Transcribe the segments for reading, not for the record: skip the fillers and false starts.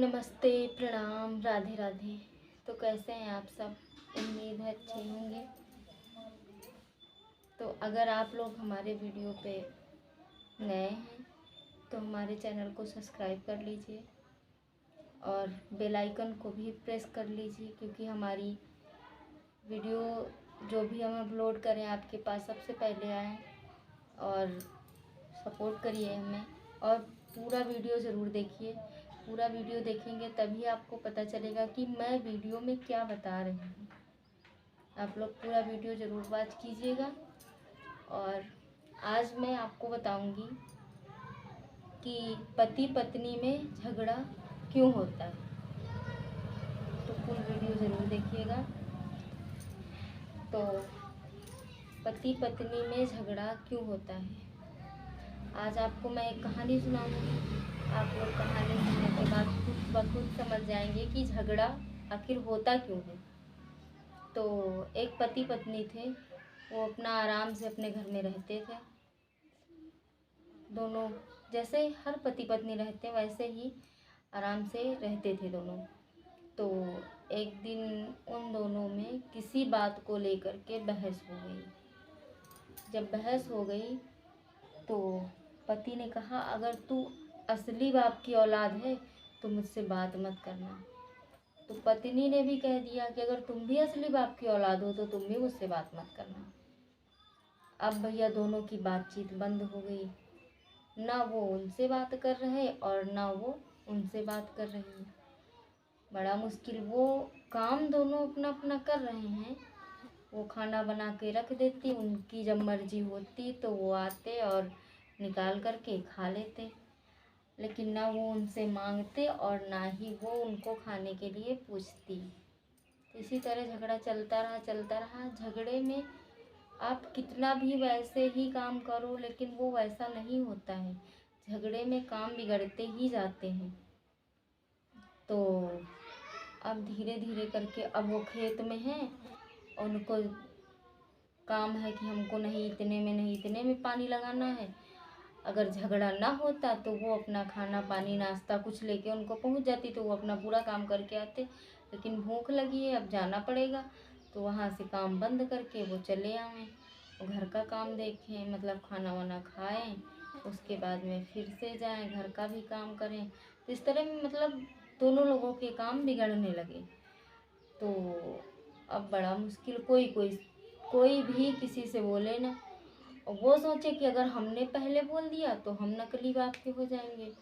नमस्ते, प्रणाम, राधे राधे। तो कैसे हैं आप सब? उम्मीद है अच्छे होंगे। तो अगर आप लोग हमारे वीडियो पे नए हैं तो हमारे चैनल को सब्सक्राइब कर लीजिए और बेल आइकन को भी प्रेस कर लीजिए, क्योंकि हमारी वीडियो जो भी हम अपलोड करें आपके पास सबसे पहले आए। और सपोर्ट करिए हमें और पूरा वीडियो ज़रूर देखिए। पूरा वीडियो देखेंगे तभी आपको पता चलेगा कि मैं वीडियो में क्या बता रही हूँ। आप लोग पूरा वीडियो ज़रूर वॉच कीजिएगा। और आज मैं आपको बताऊंगी कि पति पत्नी में झगड़ा क्यों होता है। तो फुल वीडियो ज़रूर देखिएगा। तो पति पत्नी में झगड़ा क्यों होता है, आज आपको मैं एक कहानी सुनाऊंगी। आप लोग कहानी सुनने के बाद खुद ब खुद समझ जाएंगे कि झगड़ा आखिर होता क्यों है। तो एक पति पत्नी थे, वो अपना आराम से अपने घर में रहते थे। दोनों जैसे हर पति पत्नी रहते वैसे ही आराम से रहते थे दोनों। तो एक दिन उन दोनों में किसी बात को लेकर के बहस हो गई। जब बहस हो गई तो पति ने कहा, अगर तू असली बाप की औलाद है तो मुझसे बात मत करना। तो पत्नी ने भी कह दिया कि अगर तुम भी असली बाप की औलाद हो तो तुम भी मुझसे बात मत करना। अब भैया दोनों की बातचीत बंद हो गई। ना वो उनसे बात कर रहे और ना वो उनसे बात कर रही है। बड़ा मुश्किल, वो काम दोनों अपना अपना कर रहे हैं। वो खाना बना के रख देती, उनकी जब मर्जी होती तो वो आते और निकाल करके खा लेते, लेकिन ना वो उनसे मांगते और ना ही वो उनको खाने के लिए पूछती। इसी तरह झगड़ा चलता रहा। झगड़े में आप कितना भी वैसे ही काम करो लेकिन वो वैसा नहीं होता है। झगड़े में काम बिगड़ते ही जाते हैं। तो अब धीरे धीरे करके अब वो खेत में हैं, उनको काम है कि हमको नहीं इतने में पानी लगाना है। अगर झगड़ा ना होता तो वो अपना खाना पानी नाश्ता कुछ लेके उनको पहुंच जाती, तो वो अपना पूरा काम करके आते। लेकिन भूख लगी है, अब जाना पड़ेगा, तो वहाँ से काम बंद करके वो चले आएँ, घर का काम देखें, मतलब खाना वाना खाएं, उसके बाद में फिर से जाएं, घर का भी काम करें। तो इस तरह में मतलब दोनों लोगों के काम बिगड़ने लगे। तो अब बड़ा मुश्किल, कोई भी किसी से बोले ना, और वो सोचे कि अगर हमने पहले बोल दिया तो हम नकली बाप के हो जाएंगे,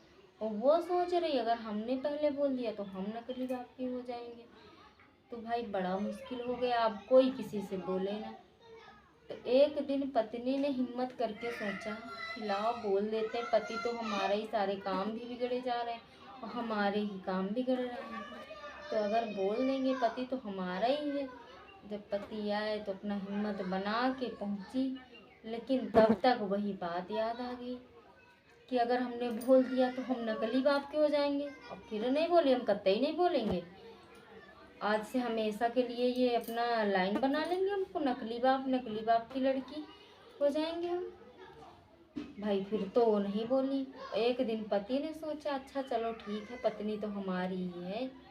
और वो सोच रही अगर हमने पहले बोल दिया तो हम नकली बाप के हो जाएंगे। तो भाई बड़ा मुश्किल हो गया, अब कोई किसी से बोले ना। तो एक दिन पत्नी ने हिम्मत करके सोचा कि लाओ बोल देते, पति तो हमारे ही सारे काम भी बिगड़े जा रहे हैं और हमारे ही काम बिगड़ रहे हैं, तो अगर बोल देंगे पति तो हमारा ही है। जब पति आए तो अपना हिम्मत बना के पहुंची, लेकिन तब तक वही बात याद आ गई कि अगर हमने बोल दिया तो हम नकली बाप के हो जाएंगे। अब फिर नहीं बोले, हम कतई नहीं बोलेंगे। आज से हमेशा के लिए ये अपना लाइन बना लेंगे, हमको नकली बाप की लड़की हो जाएंगे हम। भाई फिर तो वो नहीं बोली। एक दिन पति ने सोचा, अच्छा चलो ठीक है, पत्नी तो हमारी ही है,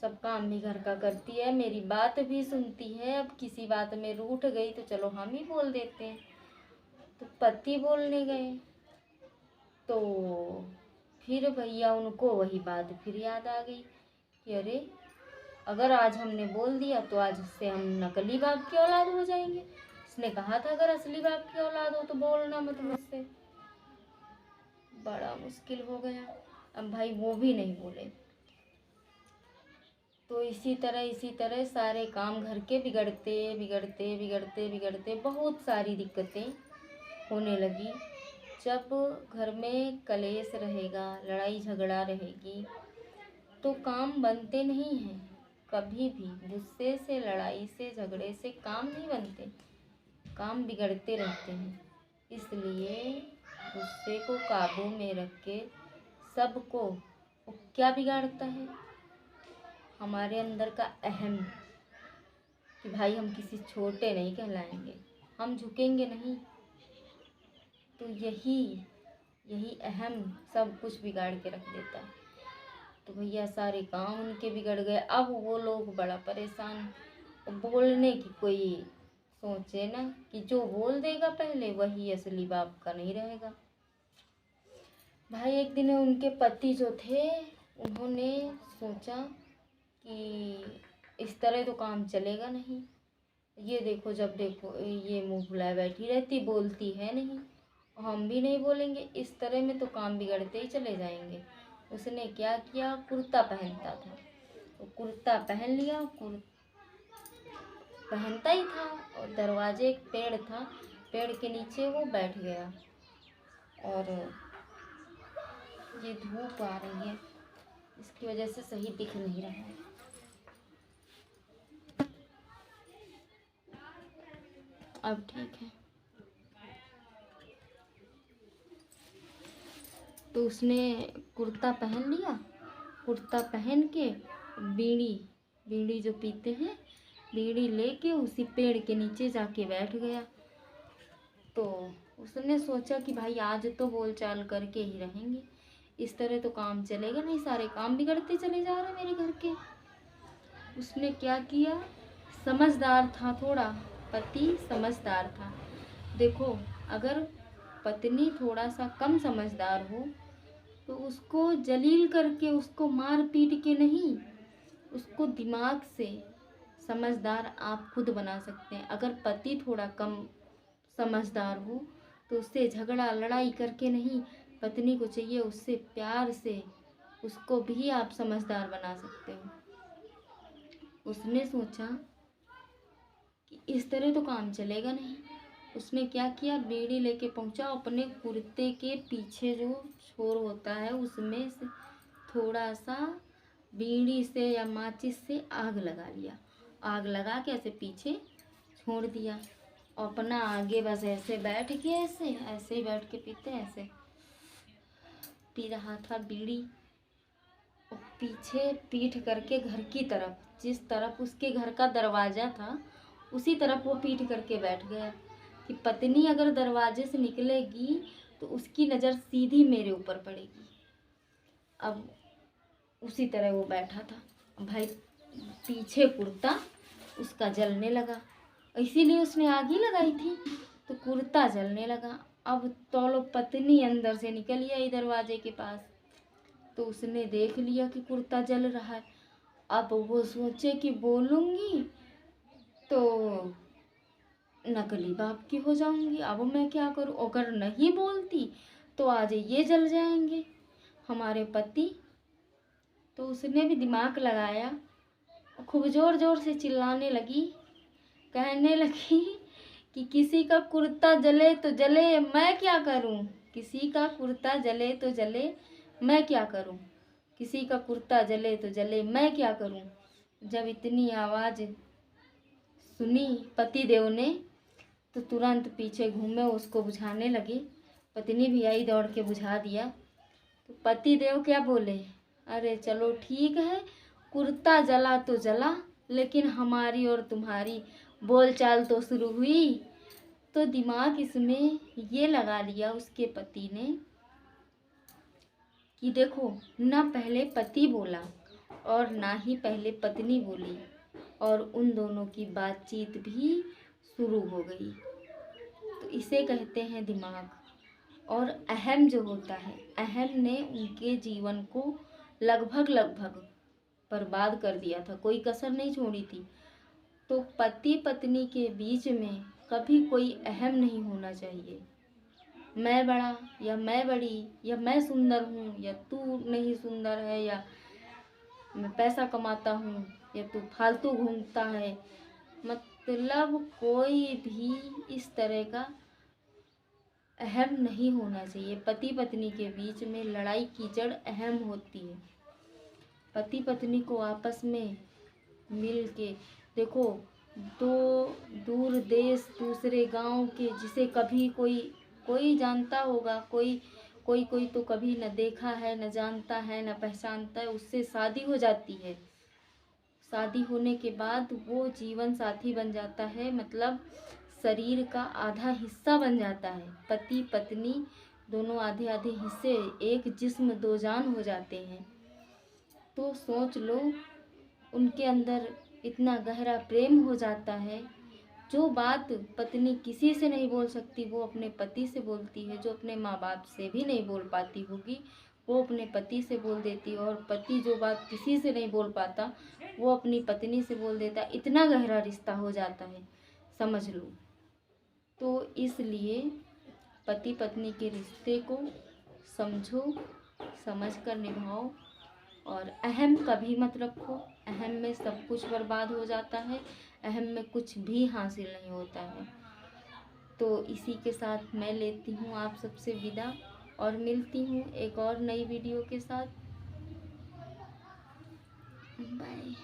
सब काम भी घर का करती है, मेरी बात भी सुनती है, अब किसी बात में रूठ गई तो चलो हम ही बोल देते हैं। तो पति बोलने गए तो फिर भैया उनको वही बात फिर याद आ गई कि अरे अगर आज हमने बोल दिया तो आज से हम नकली बाप की औलाद हो जाएंगे। इसने कहा था अगर असली बाप की औलाद हो तो बोलना मत मुझसे। बड़ा मुश्किल हो गया। अब भाई वो भी नहीं बोले। तो इसी तरह सारे काम घर के बिगड़ते बहुत सारी दिक्कतें होने लगी। जब घर में कलेश रहेगा, लड़ाई झगड़ा रहेगी, तो काम बनते नहीं हैं। कभी भी गुस्से से, लड़ाई से, झगड़े से काम नहीं बनते, काम बिगड़ते रहते हैं। इसलिए गुस्से को काबू में रख के सबको, क्या बिगाड़ता है हमारे अंदर का अहम, कि भाई हम किसी छोटे नहीं कहलाएंगे, हम झुकेंगे नहीं। तो यही अहम सब कुछ बिगाड़ के रख देता है। तो भैया सारे काम उनके बिगड़ गए। अब वो लोग बड़ा परेशान, बोलने की कोई सोचे ना कि जो बोल देगा पहले वही असली बाप का नहीं रहेगा। भाई एक दिन उनके पति जो थे उन्होंने सोचा कि इस तरह तो काम चलेगा नहीं, ये देखो जब देखो ये मुंह फुलाए बैठी रहती, बोलती है नहीं, हम भी नहीं बोलेंगे, इस तरह में तो काम बिगड़ते ही चले जाएंगे। उसने क्या किया, कुर्ता पहनता था तो कुर्ता पहन लिया, पहनता ही था, और दरवाजे एक पेड़ था, पेड़ के नीचे वो बैठ गया। और ये धूप आ रही है इसकी वजह से सही दिख नहीं रहा है। अब ठीक है। तो उसने कुर्ता पहन लिया, कुर्ता पहन के बीड़ी बीड़ी जो पीते हैं, बीड़ी लेके उसी पेड़ के नीचे जाके बैठ गया। तो उसने सोचा कि भाई आज तो बोलचाल करके ही रहेंगे, इस तरह तो काम चलेगा नहीं, सारे काम बिगड़ते चले जा रहे मेरे घर के। उसने क्या किया, समझदार था थोड़ा, पति समझदार था। देखो अगर पत्नी थोड़ा सा कम समझदार हो तो उसको जलील करके, उसको मार पीट के नहीं, उसको दिमाग से समझदार आप खुद बना सकते हैं। अगर पति थोड़ा कम समझदार हो तो उससे झगड़ा लड़ाई करके नहीं, पत्नी को चाहिए उससे प्यार से उसको भी आप समझदार बना सकते हो। उसने सोचा कि इस तरह तो काम चलेगा नहीं। उसने क्या किया, बीड़ी लेके पहुंचा, अपने कुर्ते के पीछे जो छोर होता है उसमें से थोड़ा सा बीड़ी से या माचिस से आग लगा लिया, आग लगा के ऐसे पीछे छोड़ दिया, और अपना आगे बस ऐसे बैठ के ऐसे ऐसे ही बैठ के पीते, ऐसे पी रहा था बीड़ी। और पीछे पीठ करके घर की तरफ, जिस तरफ उसके घर का दरवाज़ा था उसी तरफ वो पीठ करके बैठ गया कि पत्नी अगर दरवाजे से निकलेगी तो उसकी नज़र सीधी मेरे ऊपर पड़ेगी। अब उसी तरह वो बैठा था। भाई पीछे कुर्ता उसका जलने लगा, इसीलिए उसने आग ही लगाई थी, तो कुर्ता जलने लगा। अब तो पत्नी अंदर से निकल आई दरवाजे के पास, तो उसने देख लिया कि कुर्ता जल रहा है। अब वो सोचे कि बोलूँगी तो नकली बाप की हो जाऊंगी, अब मैं क्या करूं, अगर नहीं बोलती तो आज ये जल जाएंगे हमारे पति। तो उसने भी दिमाग लगाया, खूब जोर जोर से चिल्लाने लगी, कहने लगी कि किसी का कुर्ता जले तो जले, मैं क्या करूं, किसी का कुर्ता जले तो जले, मैं क्या करूं, किसी का कुर्ता जले तो जले, मैं क्या करूं। जब इतनी आवाज़ सुनी पतिदेव ने तो तुरंत पीछे घूमे, उसको बुझाने लगे। पत्नी भी आई, दौड़ के बुझा दिया। तो पतिदेव क्या बोले, अरे चलो ठीक है, कुर्ता जला तो जला, लेकिन हमारी और तुम्हारी बोलचाल तो शुरू हुई। तो दिमाग इसमें ये लगा लिया उसके पति ने कि देखो, ना पहले पति बोला और ना ही पहले पत्नी बोली, और उन दोनों की बातचीत भी शुरू हो गई। तो इसे कहते हैं दिमाग। और अहम जो होता है, अहम ने उनके जीवन को लगभग बर्बाद कर दिया था, कोई कसर नहीं छोड़ी थी। तो पति पत्नी के बीच में कभी कोई अहम नहीं होना चाहिए, मैं बड़ा या मैं बड़ी, या मैं सुंदर हूँ या तू नहीं सुंदर है, या मैं पैसा कमाता हूँ या तू फालतू घूमता है। मतलब कोई भी इस तरह का अहम नहीं होना चाहिए। पति पत्नी के बीच में लड़ाई कीचड़ अहम होती है। पति पत्नी को आपस में मिल के देखो, दो दूर देश दूसरे गांव के, जिसे कभी कोई जानता होगा, कोई तो कभी न देखा है, न जानता है, न पहचानता है, उससे शादी हो जाती है। शादी होने के बाद वो जीवन साथी बन जाता है, मतलब शरीर का आधा हिस्सा बन जाता है। पति पत्नी दोनों आधे आधे हिस्से, एक जिस्म दो जान हो जाते हैं। तो सोच लो, उनके अंदर इतना गहरा प्रेम हो जाता है, जो बात पत्नी किसी से नहीं बोल सकती वो अपने पति से बोलती है, जो अपने माँ बाप से भी नहीं बोल पाती होगी वो अपने पति से बोल देती है, और पति जो बात किसी से नहीं बोल पाता वो अपनी पत्नी से बोल देता है। इतना गहरा रिश्ता हो जाता है, समझ लो। तो इसलिए पति पत्नी के रिश्ते को समझो, समझ कर निभाओ, और अहम कभी मत रखो। अहम में सब कुछ बर्बाद हो जाता है, अहम में कुछ भी हासिल नहीं होता है। तो इसी के साथ मैं लेती हूँ आप सबसे विदा, और मिलती हूँ एक और नई वीडियो के साथ। बाय।